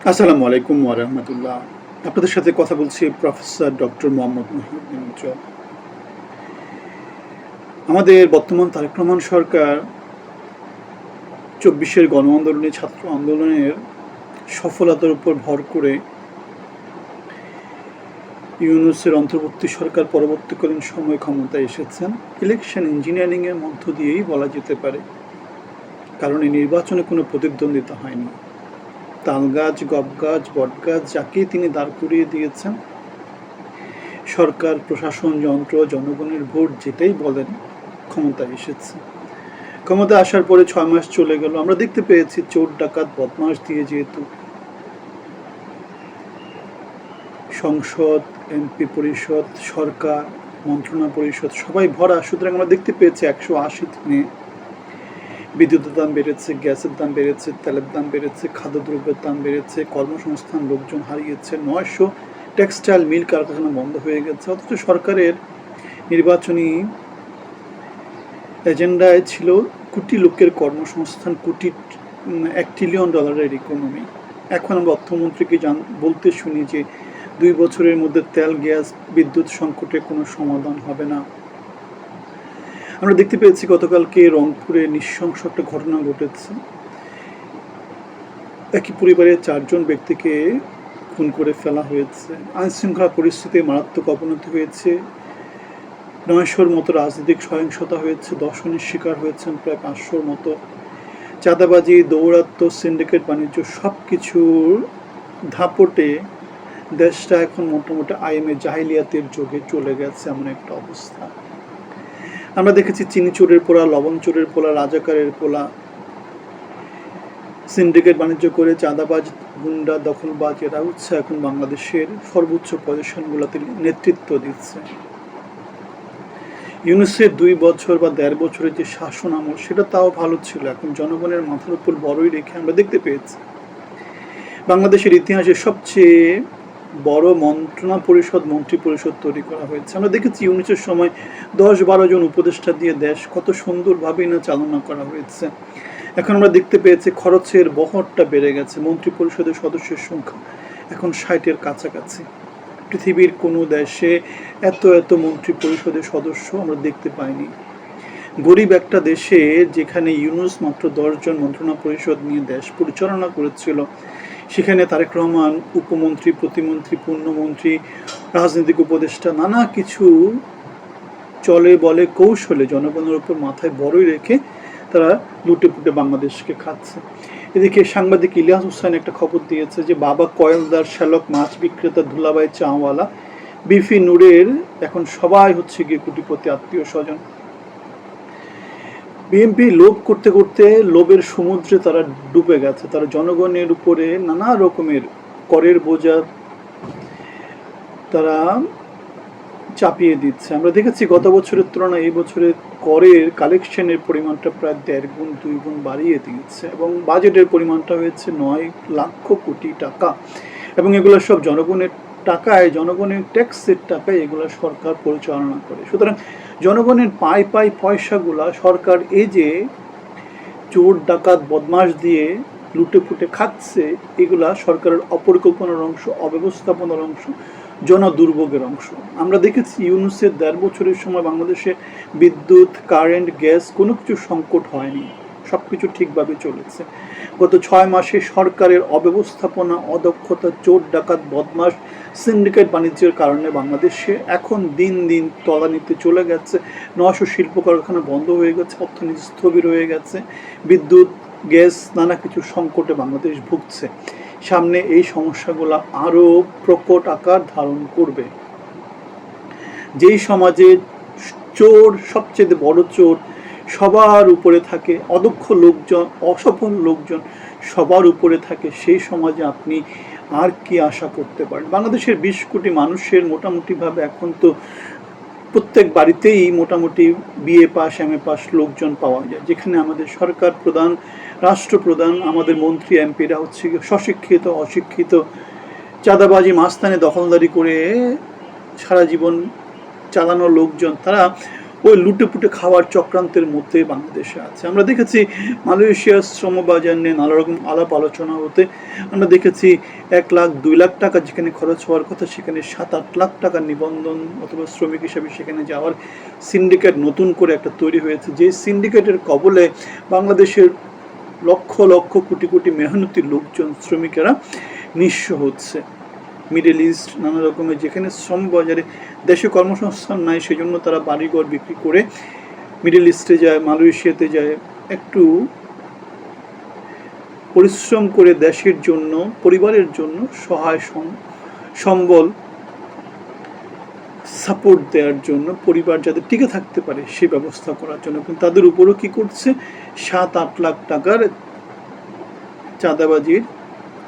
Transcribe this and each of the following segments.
আসসালামু আলাইকুম ওয়া রাহমাতুল্লাহ। আপনাদের সাথে কথা বলছি প্রফেসর ডক্টর মোহাম্মদ মহিউদ্দিন উজ্জ্বল। আমাদের বর্তমান তারেক রহমান সরকার ২৪-এর গণ আন্দোলনে ছাত্র আন্দোলনের সফলতার উপর ভর করে ইউনূসের অন্তর্বর্তী সরকার পরবর্তীকালীন সময়ে ক্ষমতায় এসেছেন ইলেকশন ইঞ্জিনিয়ারিংয়ের মধ্য দিয়েই বলা যেতে পারে। কারণ এই নির্বাচনে কোনো প্রতিদ্বন্দ্বিতা হয়নি। তালগাছ, গবগাছ, বটগাছ যাকেই তিনি দাঁড় করিয়ে দিয়েছেন, সরকার, প্রশাসন যন্ত্র, জনগণের ভোট যেটাই বলেন, ক্ষমতায় এসেছে। ক্ষমতা আসার পরে ৬ মাস চলে গেল, আমরা দেখতে পেয়েছি চোর ডাকাত বদমাশ দিয়ে যেহেতু সংসদ, এমপি পরিষদ, সরকার, মন্ত্রণা পরিষদ সবাই ভরা, সুতরাং আমরা দেখতে পেয়েছি ১৮০ দিনে বিদ্যুতের দাম বেড়েছে, গ্যাসের দাম বেড়েছে, তেলের দাম বেড়েছে, খাদ্যদ্রব্যের দাম বেড়েছে, কর্মসংস্থান লোকজন হারিয়েছে, ৯০০ টেক্সটাইল মিল কারখানা বন্ধ হয়ে গেছে। অথচ সরকারের নির্বাচনী এজেন্ডায় ছিল কোটি লোকের কর্মসংস্থান, $১ ট্রিলিয়ন ইকোনমি। এখন আমরা অর্থমন্ত্রীকে বলতে শুনি যে ২ বছরের মধ্যে তেল, গ্যাস, বিদ্যুৎ সংকটের কোনো সমাধান হবে না। আমরা দেখতে পেয়েছি গতকালকে রংপুরে নৃশংস একটা ঘটনা ঘটেছে। একই পরিবারের ৪ জন ব্যক্তিকে খুন করে ফেলা হয়েছে। আইনশৃঙ্খলা পরিস্থিতি মারাত্মক অবনতি হয়েছে। ৯০০-র মতো রাজনৈতিক সহিংসতা হয়েছে, দর্শনের শিকার হয়েছেন প্রায় ৫০০-র মতো। চাঁদাবাজি, দৌরাত্ম্য, সিন্ডিকেট বাণিজ্য সব কিছুর ধাপটে দেশটা এখন মোটামুটি আইএমএ জাহিলিয়াতের যুগে চলে গেছে, এমন একটা অবস্থা। আমরা দেখেছি চিনি চোরের পোলা, লবণ চোরের পোলা, রাজাকারের পোলা সিন্ডিকেট বাণিজ্য করে চাঁদাবাজ, গুন্ডা, দখলবাজ এরা হচ্ছে এখন বাংলাদেশের সর্বোচ্চ পজিশনগুলোতে নেতৃত্ব দিচ্ছে। ইউনূসের ২ বছর বা ১.৫ বছরের যে শাসন আমল, সেটা তাও ভালো ছিল। এখন জনগণের মাথার উপর বড়ই রেখে আমরা দেখতে পেয়েছি বাংলাদেশের ইতিহাসে সবচেয়ে বড় মন্ত্রণা পরিষদ, মন্ত্রী পরিষদ তৈরি করা হয়েছে। আমরা দেখেছি ইউনূসের সময় ১০-১২ জন উপদেষ্টা দিয়ে দেশ কত সুন্দরভাবেই না চালনা করা হয়েছে। এখন আমরা দেখতে পেয়েছি খরচের বহরটা বেড়ে গেছে। মন্ত্রী পরিষদের সদস্যের সংখ্যা এখন ৬০-এর কাছাকাছি। পৃথিবীর কোনো দেশে এত মন্ত্রী পরিষদের সদস্য আমরা দেখতে পাইনি। গরিব একটা দেশে যেখানে ইউনূস মাত্র ১০ জন মন্ত্রণা পরিষদ নিয়ে দেশ পরিচালনা করেছিল, সেখানে তারেক রহমান উপমন্ত্রী, প্রতিমন্ত্রী, পূর্ণমন্ত্রী, রাজনৈতিক উপদেষ্টা নানা কিছু চলে বলে কৌশলে জনগণের উপর মাথায় বড়ই রেখে তারা লুটেপুটে বাংলাদেশকে খাচ্ছে। এদিকে সাংবাদিক ইলিয়াস হোসেন একটা খবর দিয়েছে যে বাবা কয়েলদার, শ্যালক মাছ বিক্রেতা, ধুলাবাই চাওয়ালা, বিফি নূরের এখন সবাই হচ্ছে গিয়ে কোটিপতি আত্মীয় স্বজন। বিএনপি লোভ করতে করতে লোভের সমুদ্রে তারা ডুবে গেছে। তারা জনগণের উপরে নানা রকমের করের বোঝা তারা চাপিয়ে দিচ্ছে। আমরা দেখেছি গত বছরের তুলনায় এই বছরে করের কালেকশনের পরিমাণটা প্রায় ১.৫ গুণ ২ গুণ বাড়িয়ে দিয়েছে এবং বাজেটের পরিমাণটা হয়েছে ৯ লাখ কোটি টাকা এবং এগুলো সব জনগণের টাকায়, জনগণের ট্যাক্সের টাকায় এগুলো সরকার পরিচালনা করে। সুতরাং জনগণের পাই পয়সাগুলা সরকার এই যে চোর ডাকাত বদমাশ দিয়ে লুটে ফুটে খাচ্ছে, এগুলা সরকারের অপরিকল্পনার অংশ, অব্যবস্থাপনার অংশ, জনদুর্ভোগের অংশ। আমরা দেখেছি ইউনূসের ১.৫ বছরের সময় বাংলাদেশে বিদ্যুৎ, কারেন্ট, গ্যাস কোনো কিছু সংকট হয়নি, সব কিছু ঠিকভাবে চলেছে। গত ৬ মাসে সরকারের অব্যবস্থাপনা, অদক্ষতা, চোর ডাকাত বদমাশ, সিন্ডিকেট বাণিজ্যের কারণে বাংলাদেশে এখন দিন দিন তলানিতে চলে গেছে। ৯০০ শিল্প কারখানা বন্ধ হয়ে গেছে, অর্থনীতি স্থবির হয়ে গেছে, বিদ্যুৎ, গ্যাস নানা কিছু সংকটে বাংলাদেশ ভুগছে। সামনে এই সমস্যাগুলো আরও প্রকট আকার ধারণ করবে। যেই সমাজে চোর, সবচেয়ে বড় চোর সবার উপরে থাকে, অদক্ষ লোকজন, অসফল লোকজন সবার উপরে থাকে, সেই সমাজে আপনি আর কি আশা করতে পারেন? বাংলাদেশের ২০ কোটি মানুষের মোটামুটিভাবে এখন তো প্রত্যেক বাড়িতেই মোটামুটি বিএ পাস, এমএ পাস লোকজন পাওয়া যায়, যেখানে আমাদের সরকার প্রধান, রাষ্ট্রপ্রধান, আমাদের মন্ত্রী, এমপিরা হচ্ছে স্বশিক্ষিত, অশিক্ষিত, চাঁদাবাজি, মাস্তানি, দখলদারি করে সারা জীবন চালানো লোকজন। তারা ওই লুটেপুটে খাওয়ার চক্রান্তের মধ্যে বাংলাদেশে আছে। আমরা দেখেছি মালয়েশিয়ার শ্রমবাজার নিয়ে নানা রকম আলাপ আলোচনা হতে। আমরা দেখেছি 1 লাখ 2 লাখ টাকা যেখানে খরচ হওয়ার কথা সেখানে 7-8 লাখ টাকার নিবন্ধন অথবা শ্রমিক হিসেবে সেখানে যাওয়ার সিন্ডিকেট নতুন করে একটা তৈরি হয়েছে, যে সিন্ডিকেটের কবলে বাংলাদেশের লক্ষ লক্ষ কোটি কোটি মেহনতি লোকজন শ্রমিকেরা নিঃস্ব হচ্ছে। মিডল ইস্ট নানা রকমের যেখানে শ্রম বাজারে দেশে কর্মসংস্থান নাই, সেজন্য তারা বাড়িঘর বিক্রি করে মিডল ইস্টে যায়, মালয়েশিয়াতে যায়, একটু পরিশ্রম করে দেশের জন্য পরিবারের জন্য সহায় সম্বল সাপোর্ট দেওয়ার জন্য, পরিবার যাতে টিকে থাকতে পারে সেই ব্যবস্থা করার জন্য। কিন্তু তাদের উপরও কি করছে, 7-8 লাখ টাকার চাঁদাবাজির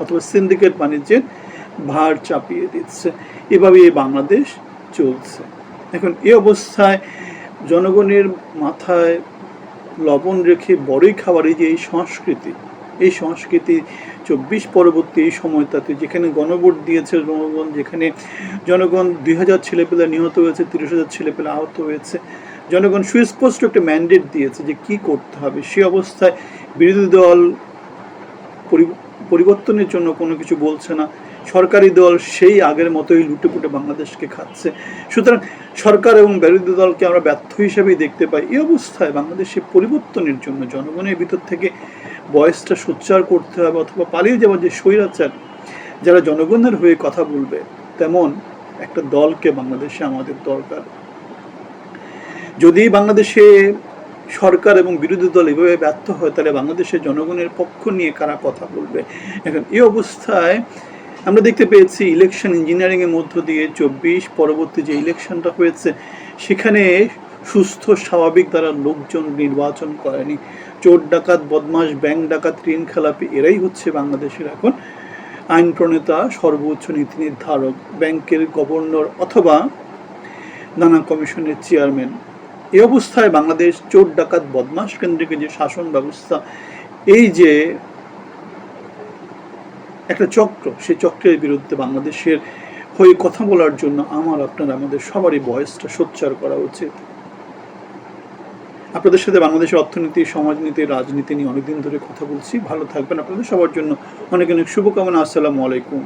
অথবা সিন্ডিকেট বাণিজ্যের ভার চাপিয়ে দিচ্ছে। এভাবে এই বাংলাদেশ চলছে। এখন এই অবস্থায় জনগণের মাথায় লবণ রেখে বড়ই খাবার, এই যে এই সংস্কৃতি 24 পরবর্তী এই সময়টাতে যেখানে গণভোট দিয়েছে জনগণ, যেখানে জনগণ 2000 ছেলেপেলে নিহত হয়েছে, 30,000 ছেলেপেলে আহত হয়েছে, জনগণ সুস্পষ্ট একটা ম্যান্ডেট দিয়েছে যে কি করতে হবে। সে অবস্থায় বিরোধী দল পরিবর্তনের জন্য কোনো কিছু বলছে না, সরকারি দল সেই আগের মতোই লুটেপুটে বাংলাদেশকে খাচ্ছে। সুতরাং সরকার এবং বিরোধী দলকে আমরা ব্যর্থ হিসেবেই দেখতে পাই। এই অবস্থায় বাংলাদেশে পরিবর্তনের জন্য জনগণের ভিতর থেকে বয়সটা সোচ্চার করতে হবে, অথবা পালিয়ে যাওয়ার যে স্বৈরাচার যারা জনগণের হয়ে কথা বলবে, তেমন একটা দলকে বাংলাদেশে আমাদের দরকার। যদি বাংলাদেশে সরকার এবং বিরোধী দল এভাবে ব্যর্থ হয়, তাহলে বাংলাদেশের জনগণের পক্ষ নিয়ে কারা কথা বলবে? এখন এই অবস্থায় আমরা দেখতে পেয়েছি ইলেকশন ইঞ্জিনিয়ারিংয়ের মধ্য দিয়ে 24 পরবর্তী যে ইলেকশনটা হয়েছে সেখানে সুস্থ স্বাভাবিক দ্বারা লোকজন নির্বাচন করেনি। চোর ডাকাত, বদমাশ, ব্যাংক ডাকাত, ঋণ খেলাপি এরাই হচ্ছে বাংলাদেশের এখন আইন প্রণেতা, সর্বোচ্চ নীতি নির্ধারক, ব্যাংকের গভর্নর অথবা নানা কমিশনের চেয়ারম্যান। এই অবস্থায় বাংলাদেশ চোর ডাকাত বদমাশ কেন্দ্রিক যে শাসন ব্যবস্থা, এই যে একটা চক্র, সেই চক্রের বিরুদ্ধে বাংলাদেশের হয়ে কথা বলার জন্য আমাদের সবারই ভয়েসটা সোচ্চার করা উচিত। আপনাদের সাথে বাংলাদেশের অর্থনীতি, সমাজনীতি, রাজনীতি নিয়ে অনেকদিন ধরে কথা বলছি। ভালো থাকবেন। আপনাদের সবার জন্য অনেক অনেক শুভকামনা। আসসালামু আলাইকুম।